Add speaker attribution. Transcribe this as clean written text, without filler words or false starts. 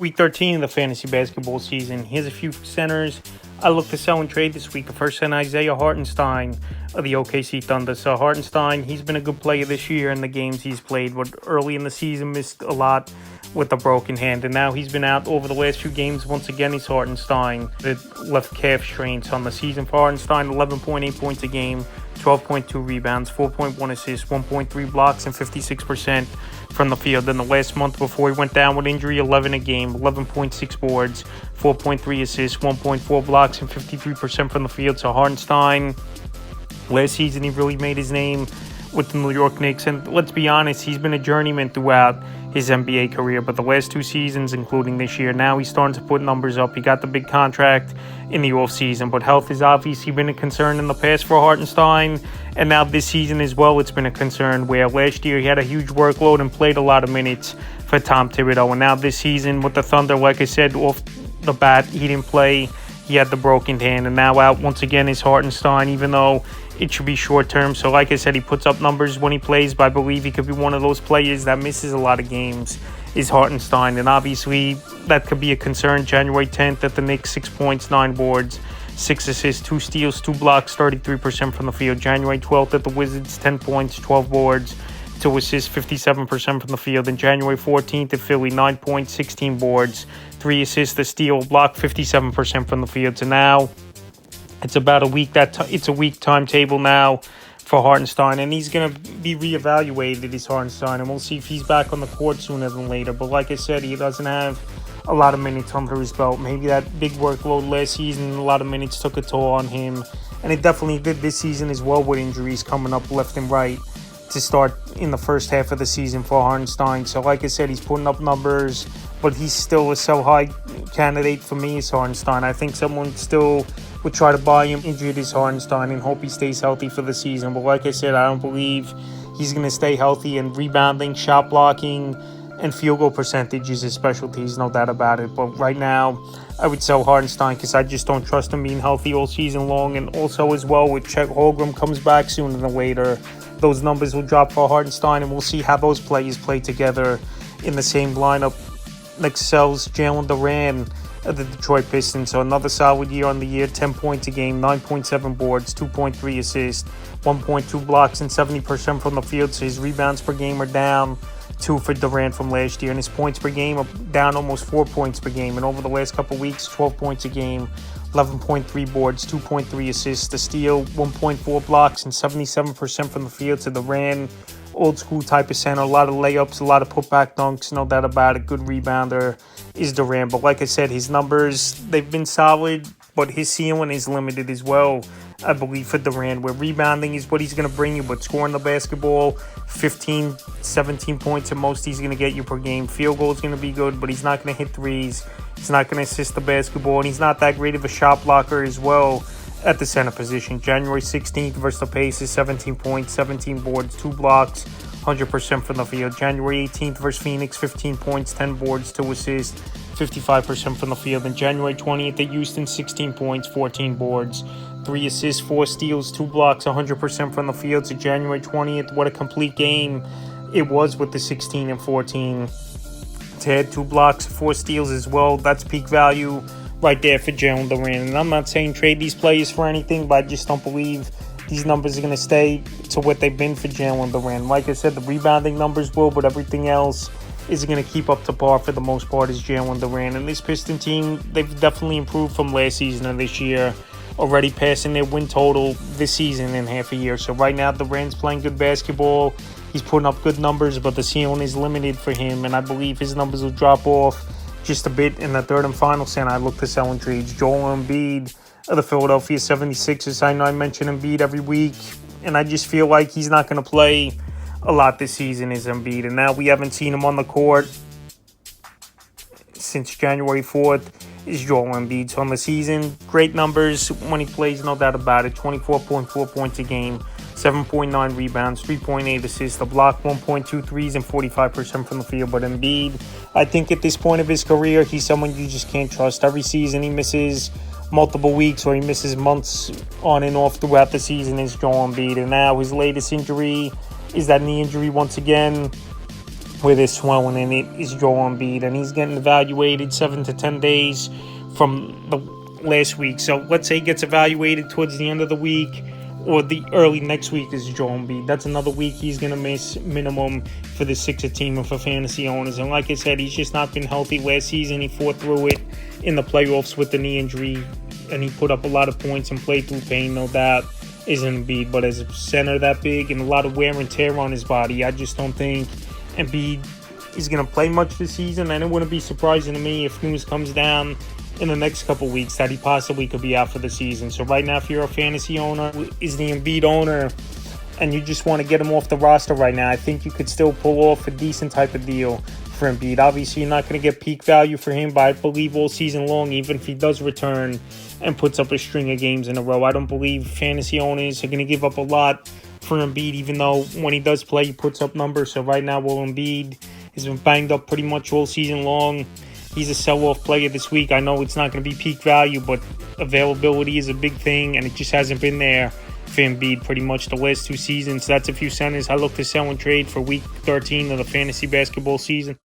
Speaker 1: Week 13 of the fantasy basketball season. Here's a few centers I look to sell and trade this week. The first center, Isaiah Hartenstein of the OKC Thunder. So Hartenstein, he's been a good player this year in the games he's played, but early in the season missed a lot with a broken hand. And now he's been out over the last few games. Once again, he's Hartenstein. The left calf strains on the season for Hartenstein, 11.8 points a game, 12.2 rebounds, 4.1 assists, 1.3 blocks, and 56% from the field. In the last month before he went down with injury, 11 a game, 11.6 boards, 4.3 assists, 1.4 blocks, and 53% from the field. So Hartenstein, last season he really made his name with the New York Knicks. And let's be honest, he's been a journeyman throughout his NBA career, but the last two seasons, including this year, now he's starting to put numbers up. He got the big contract in the offseason, but health has obviously been a concern in the past for Hartenstein, and now this season as well, it's been a concern, where last year he had a huge workload and played a lot of minutes for Tom Thibodeau, and now this season with the Thunder, like I said, off the bat, he didn't play. He had the broken hand, and now out once again is Hartenstein, even though it should be short term. So like I said, he puts up numbers when he plays, but I believe he could be one of those players that misses a lot of games, is Hartenstein. And obviously that could be a concern. January 10th at the Knicks, 6 points, 9 boards, 6 assists, 2 steals, 2 blocks, 33% from the field. January 12th at the Wizards, 10 points, 12 boards, 2 assists, 57% from the field. And January 14th at Philly, 9 points, 16 boards, 3 assists, a steal, block, 57% from the field. So now it's about a week it's a week timetable now for Hartenstein, and he's going to be reevaluated as Hartenstein, and we'll see if he's back on the court sooner than later. But like I said, he doesn't have a lot of minutes under his belt. Maybe that big workload last season, a lot of minutes took a toll on him, and it definitely did this season as well, with injuries coming up left and right to start in the first half of the season for Hartenstein. So like I said, he's putting up numbers, but he's still a sell-high candidate for me as Hartenstein. I think someone still would try to buy him injured as Hartenstein and hope he stays healthy for the season. But like I said, I don't believe he's going to stay healthy, and rebounding, shot blocking, and field goal percentage is his specialties, no doubt about it. But right now, I would sell Hartenstein because I just don't trust him being healthy all season long. And also as well, with Chet Holmgren comes back sooner than later, those numbers will drop for Hartenstein, and we'll see how those players play together in the same lineup. Next sells Jalen Duren of the Detroit Pistons. So another solid year on the year, 10 points a game, 9.7 boards, 2.3 assists, 1.2 blocks, and 70% from the field. So his rebounds per game are down 2 for Durant from last year, and his points per game are down almost 4 points per game. And over the last couple weeks, 12 points a game, 11.3 boards, 2.3 assists, a steal, 1.4 blocks, and 77% from the field. So Durant, old school type of center, a lot of layups, a lot of putback dunks, no doubt about it. Good rebounder is Durant. But like I said, his numbers, they've been solid, but his ceiling is limited as well, I believe, for Durant, where rebounding is what he's going to bring you, but scoring the basketball, 15, 17 points at most he's going to get you per game. Field goal is going to be good, but he's not going to hit threes. He's not going to assist the basketball, and he's not that great of a shot blocker as well at the center position. January 16th versus the Pacers, 17 points, 17 boards, 2 blocks, 100% from the field. January 18th versus Phoenix, 15 points, 10 boards, 2 assists, 55% from the field. And January 20th at Houston, 16 points, 14 boards, 3 assists, 4 steals, 2 blocks, 100% from the field. So January 20th, what a complete game it was with the 16 and 14. To add 2 blocks, 4 steals as well. That's peak value right there for Jalen Duren. And I'm not saying trade these players for anything, but I just don't believe these numbers are going to stay to what they've been for Jalen Duren. Like I said, the rebounding numbers will, but everything else is going to keep up to par for the most part is Jalen Duren. And this Piston team, they've definitely improved from last season and this year, already passing their win total this season in half a year. So right now, Duren's playing good basketball. He's putting up good numbers, but the ceiling is limited for him, and I believe his numbers will drop off just a bit in the third and final center I look to sell in trades. Joel Embiid of the Philadelphia 76ers. I know I mention Embiid every week, and I just feel like he's not going to play a lot this season as Embiid. And now we haven't seen him on the court since January 4th is Joel Embiid. So on the season, great numbers when he plays, no doubt about it. 24.4 points a game, 7.9 rebounds, 3.8 assists, a block, 1.2 threes, and 45% from the field. But Embiid, I think at this point of his career, he's someone you just can't trust. Every season he misses multiple weeks or he misses months on and off throughout the season is Joel Embiid. And now his latest injury is that knee injury once again. where there's swelling in it is Joel Embiid, and he's getting evaluated 7 to 10 days from the last week. So let's say he gets evaluated towards the end of the week or the early next week is Joel Embiid. That's another week he's going to miss minimum for the Sixer team and for fantasy owners. And like I said, he's just not been healthy. Last season, he fought through it in the playoffs with the knee injury, and he put up a lot of points and played through pain, no doubt, is Embiid. But as a center that big and a lot of wear and tear on his body, I just don't think Embiid is going to play much this season. And it wouldn't be surprising to me if news comes down in the next couple weeks that he possibly could be out for the season. So right now, if you're a fantasy owner, is the Embiid owner, and you just want to get him off the roster right now, I think you could still pull off a decent type of deal for Embiid. Obviously, you're not going to get peak value for him, but I believe all season long, even if he does return and puts up a string of games in a row, I don't believe fantasy owners are going to give up a lot for Embiid, even though when he does play, he puts up numbers. So right now, Will Embiid has been banged up pretty much all season long. He's a sell-off player this week. I know it's not going to be peak value, but availability is a big thing, and it just hasn't been there for Embiid pretty much the last 2 seasons. So that's a few centers I look to sell and trade for week 13 of the fantasy basketball season.